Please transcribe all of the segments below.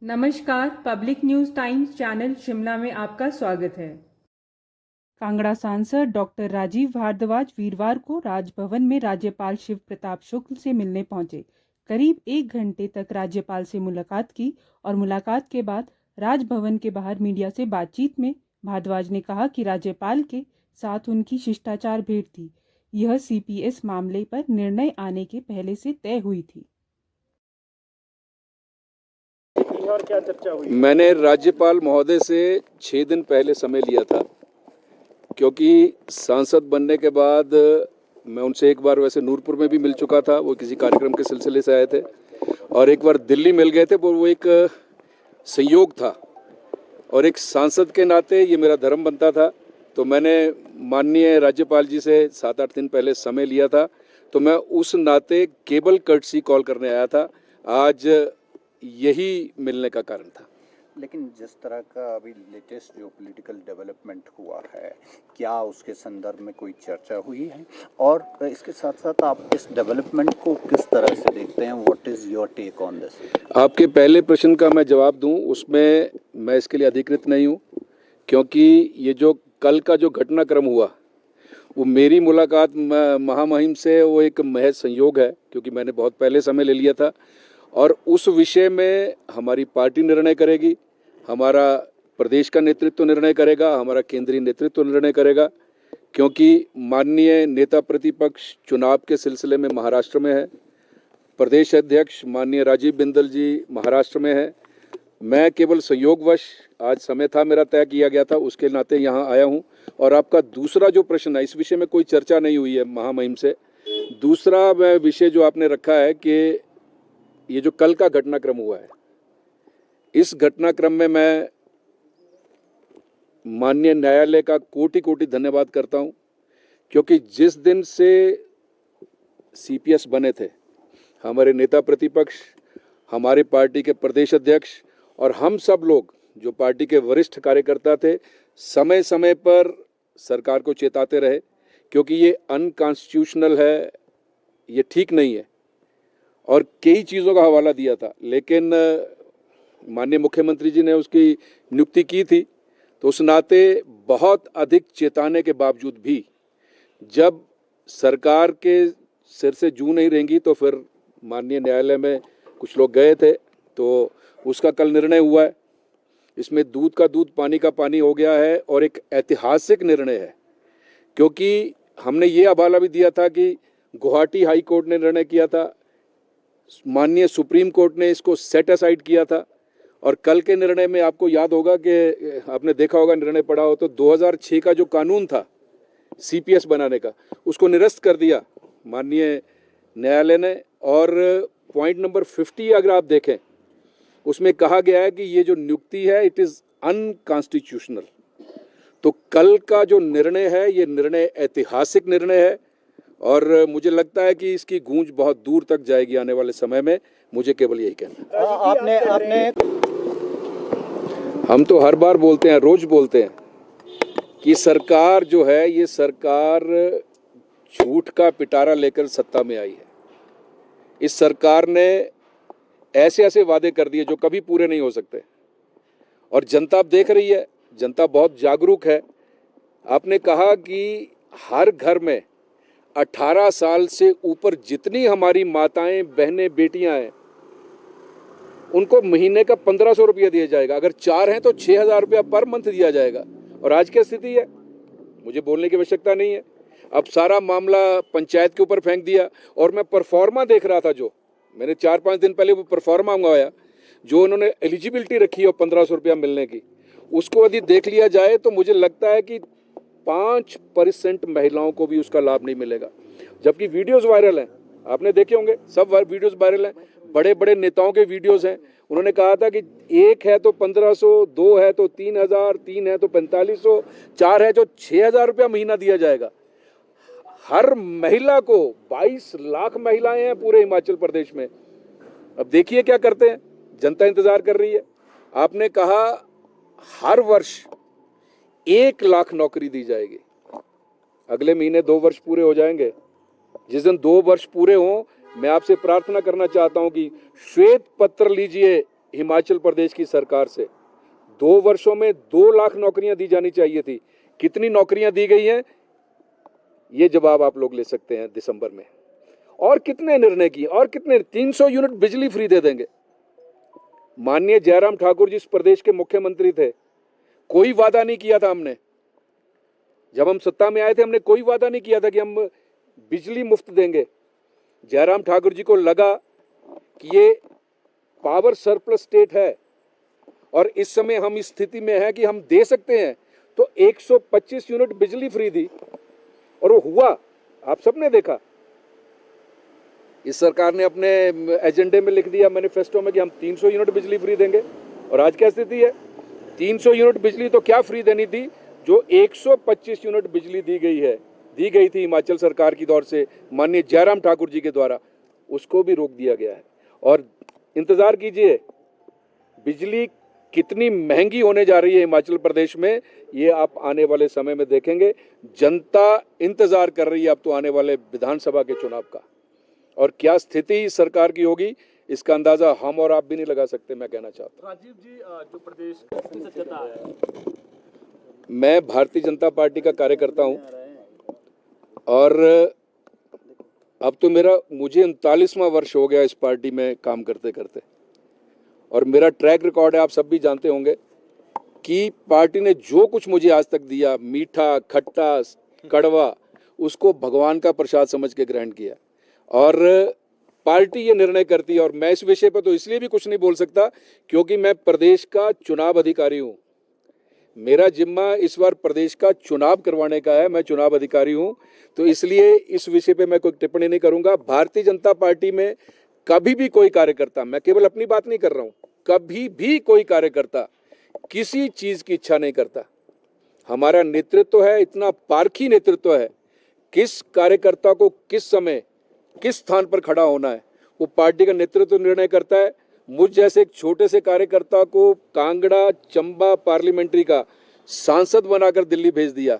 नमस्कार, public news times channel Shimla में आपका स्वागत है। कांगड़ा सांसद डॉक्टर राजीव भारद्वाज वीरवार को राजभवन में राज्यपाल शिव प्रताप शुक्ल से मिलने पहुंचे। करीब 1 घंटे तक राज्यपाल से मुलाकात की और मुलाकात के बाद राजभवन के बाहर मीडिया से बातचीत में भारद्वाज ने कहा कि राज्यपाल के साथ उनकी शिष्टाचार भेंट थी। यह सीपीएस मामले पर निर्णय आने के पहले से तय हुई थी। और क्या चर्चा हुई? मैंने राज्यपाल महोदय से 6 दिन पहले समय लिया था, क्योंकि सांसद बनने के बाद मैं उनसे एक बार वैसे नूरपुर में भी मिल चुका था, वो किसी कार्यक्रम के सिलसिले से आए थे, और एक बार दिल्ली मिल गए थे। वो एक संयोग था और एक सांसद के नाते ये मेरा धर्म बनता था। तो मैंने माननीय राज्यपाल जी से 7-8 दिन पहले समय लिया था, तो मैं उस नाते केबल कर्टसी कॉल करने आया था। आज यही मिलने का कारण था। लेकिन जिस तरह का अभी लेटेस्ट जो पॉलिटिकल डेवलपमेंट हुआ है, क्या उसके संदर्भ में कोई चर्चा हुई है? और इसके साथ साथ आप इस डेवलपमेंट को किस तरह से देखते हैं? What is your take on this? आपके पहले प्रश्न का मैं जवाब दूं, उसमें मैं इसके लिए अधिकृत नहीं हूं, क्योंकि ये जो कल का जो घटनाक्रम हुआ, वो मेरी मुलाकात महामहिम से वो एक महज संयोग है, क्योंकि मैंने बहुत पहले समय ले लिया था। और उस विषय में हमारी पार्टी निर्णय करेगी, हमारा प्रदेश का नेतृत्व निर्णय करेगा, हमारा केंद्रीय नेतृत्व निर्णय करेगा, क्योंकि माननीय नेता प्रतिपक्ष चुनाव के सिलसिले में महाराष्ट्र में है, प्रदेश अध्यक्ष माननीय राजीव बिंदल जी महाराष्ट्र में है। मैं केवल संयोगवश, आज समय था मेरा तय किया गया था, उसके नाते यहाँ आया हूँ। और आपका दूसरा जो प्रश्न है, इस विषय में कोई चर्चा नहीं हुई है महामहिम से। दूसरा विषय जो आपने रखा है कि ये जो कल का घटनाक्रम हुआ है, इस घटनाक्रम में मैं माननीय न्यायालय का कोटि कोटि धन्यवाद करता हूं, क्योंकि जिस दिन से सीपीएस बने थे, हमारे नेता प्रतिपक्ष, हमारे पार्टी के प्रदेश अध्यक्ष और हम सब लोग जो पार्टी के वरिष्ठ कार्यकर्ता थे, समय समय पर सरकार को चेताते रहे, क्योंकि ये अनकॉन्स्टिट्यूशनल है, ये ठीक नहीं है, और कई चीज़ों का हवाला दिया था। लेकिन माननीय मुख्यमंत्री जी ने उसकी नियुक्ति की थी, तो उस नाते बहुत अधिक चेताने के बावजूद भी जब सरकार के सिर से जू नहीं रहेंगी, तो फिर माननीय न्यायालय में कुछ लोग गए थे, तो उसका कल निर्णय हुआ है। इसमें दूध का दूध, पानी का पानी हो गया है, और एक ऐतिहासिक निर्णय है, क्योंकि हमने ये हवाला भी दिया था कि गुवाहाटी हाई कोर्ट ने निर्णय किया था, माननीय सुप्रीम कोर्ट ने इसको सेट असाइड किया था, और कल के निर्णय में आपको याद होगा कि आपने देखा होगा, निर्णय पढ़ा हो तो 2006 का जो कानून था सीपीएस बनाने का, उसको निरस्त कर दिया माननीय न्यायालय ने। और पॉइंट नंबर 50 अगर आप देखें, उसमें कहा गया है कि ये जो नियुक्ति है, इट इज़ अनकॉन्स्टिट्यूशनल। तो कल का जो निर्णय है, ये निर्णय ऐतिहासिक निर्णय है, और मुझे लगता है कि इसकी गूंज बहुत दूर तक जाएगी आने वाले समय में। मुझे केवल यही कहना है। आपने हम तो हर बार बोलते हैं, रोज बोलते हैं कि सरकार जो है, ये सरकार झूठ का पिटारा लेकर सत्ता में आई है। इस सरकार ने ऐसे ऐसे वादे कर दिए जो कभी पूरे नहीं हो सकते, और जनता अब देख रही है, जनता बहुत जागरूक है। आपने कहा कि हर घर में 18 साल से ऊपर जितनी हमारी माताएं, बहनें, बेटियां हैं, उनको महीने का 1500 रुपया दिया जाएगा। अगर 4 हैं तो 6000 रुपया पर मंथ दिया जाएगा। और आज क्या स्थिति है, मुझे बोलने की आवश्यकता नहीं है। अब सारा मामला पंचायत के ऊपर फेंक दिया, और मैं परफॉर्मा देख रहा था, जो मैंने 4-5 दिन पहले वो परफॉर्मा मंगवाया, जो उन्होंने एलिजिबिलिटी रखी है 1500 रुपया मिलने की, उसको यदि देख लिया जाए तो मुझे लगता है कि 5% महिलाओं को भी उसका लाभ नहीं मिलेगा। जबकि वीडियोस वायरल हैं, आपने देखे होंगे, सब वीडियोस वायरल हैं, बड़े बड़े नेताओं के वीडियोस हैं। उन्होंने कहा था कि 1 है तो 1500, 2 है तो 3000, 3 है तो 4500, 4 है तो 6000 रुपया महीना दिया जाएगा हर महिला को। 22 लाख महिलाएं हैं पूरे हिमाचल प्रदेश में। अब देखिए क्या करते हैं, जनता इंतजार कर रही है। आपने कहा हर वर्ष 1 लाख नौकरी दी जाएगी। अगले महीने 2 वर्ष पूरे हो जाएंगे। जिस दिन 2 वर्ष पूरे हों, मैं आपसे प्रार्थना करना चाहता हूं कि श्वेत पत्र लीजिए हिमाचल प्रदेश की सरकार से 2 वर्षों में 2 लाख नौकरियां दी जानी चाहिए थी। कितनी नौकरियां दी गई हैं, ये जवाब आप लोग ले सकते हैं दिसंबर में। और कितने निर्णय किए, और कितने 300 यूनिट बिजली फ्री दे देंगे। माननीय जयराम ठाकुर जी इस प्रदेश के मुख्यमंत्री थे, कोई वादा नहीं किया था हमने। जब हम सत्ता में आए थे हमने कोई वादा नहीं किया था कि हम बिजली मुफ्त देंगे। जयराम ठाकुर जी को लगा कि ये पावर सरप्लस स्टेट है और इस समय हम इस स्थिति में हैं कि हम दे सकते हैं, तो 125 यूनिट बिजली फ्री दी और वो हुआ, आप सबने देखा। इस सरकार ने अपने एजेंडे में लिख दिया, मैनिफेस्टो में, कि हम 300 यूनिट बिजली फ्री देंगे। और आज क्या स्थिति है? 300 यूनिट बिजली तो क्या फ्री देनी थी, जो 125 यूनिट बिजली दी गई थी हिमाचल सरकार की दौर से माननीय जयराम ठाकुर जी के द्वारा, उसको भी रोक दिया गया है। और इंतजार कीजिए, बिजली कितनी महंगी होने जा रही है हिमाचल प्रदेश में, ये आप आने वाले समय में देखेंगे। जनता इंतजार कर रही है अब तो आने वाले विधानसभा के चुनाव का, और क्या स्थिति इस सरकार की होगी इसका अंदाजा हम और आप भी नहीं लगा सकते। मैं कहना चाहता हूँ, राजीव जी, जो प्रदेश की सत्यता है, मैं भारतीय जनता पार्टी का कार्यकर्ता हूँ और अब तो मुझे 39वां वर्ष हो गया इस पार्टी में काम करते करते, और मेरा ट्रैक रिकॉर्ड है, आप सब भी जानते होंगे कि पार्टी ने जो कुछ मुझे आज तक दिया, मीठा, खट्टा, कड़वा, उसको भगवान का प्रसाद समझ के ग्रहण किया। और पार्टी ये निर्णय करती है, और मैं इस विषय पर तो इसलिए भी कुछ नहीं बोल सकता क्योंकि मैं प्रदेश का चुनाव अधिकारी हूँ। मेरा जिम्मा इस बार प्रदेश का चुनाव करवाने का है, मैं चुनाव अधिकारी हूँ, तो इसलिए इस विषय पे मैं कोई टिप्पणी नहीं करूंगा। भारतीय जनता पार्टी में कभी भी कोई कार्यकर्ता, मैं केवल अपनी बात नहीं कर रहा हूँ, कभी भी कोई कार्यकर्ता किसी चीज की इच्छा नहीं करता। हमारा नेतृत्व है, इतना पारखी नेतृत्व है, किस कार्यकर्ता को किस समय किस स्थान पर खड़ा होना है वो पार्टी का नेतृत्व निर्णय करता है। मुझ जैसे एक छोटे से कार्यकर्ता को कांगड़ा चंबा पार्लियामेंट्री का सांसद बनाकर दिल्ली भेज दिया,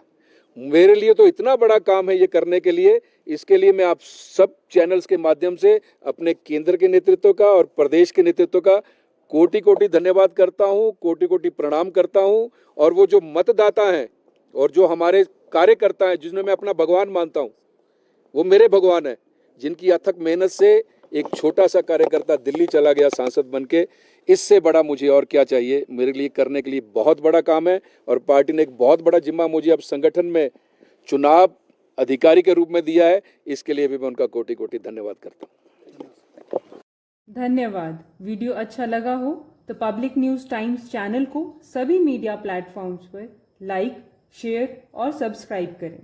मेरे लिए तो इतना बड़ा काम है ये करने के लिए। इसके लिए मैं आप सब चैनल्स के माध्यम से अपने केंद्र के नेतृत्व का और प्रदेश के नेतृत्व का कोटि कोटि धन्यवाद करता हूँ, कोटि कोटि प्रणाम करता हूँ। और वो जो मतदाता हैं और जो हमारे कार्यकर्ता हैं जिन्हें मैं अपना भगवान मानता हूँ, वो मेरे भगवान हैं, जिनकी अथक मेहनत से एक छोटा सा कार्यकर्ता दिल्ली चला गया सांसद बनके। इससे बड़ा मुझे और क्या चाहिए? मेरे लिए करने के लिए बहुत बड़ा काम है और पार्टी ने एक बहुत बड़ा जिम्मा मुझे अब संगठन में चुनाव अधिकारी के रूप में दिया है। इसके लिए भी मैं उनका कोटि कोटि धन्यवाद करता हूँ। धन्यवाद। वीडियो अच्छा लगा हो तो पब्लिक न्यूज़ टाइम्स चैनल को सभी मीडिया प्लेटफॉर्म्स पर लाइक, शेयर और सब्सक्राइब करें।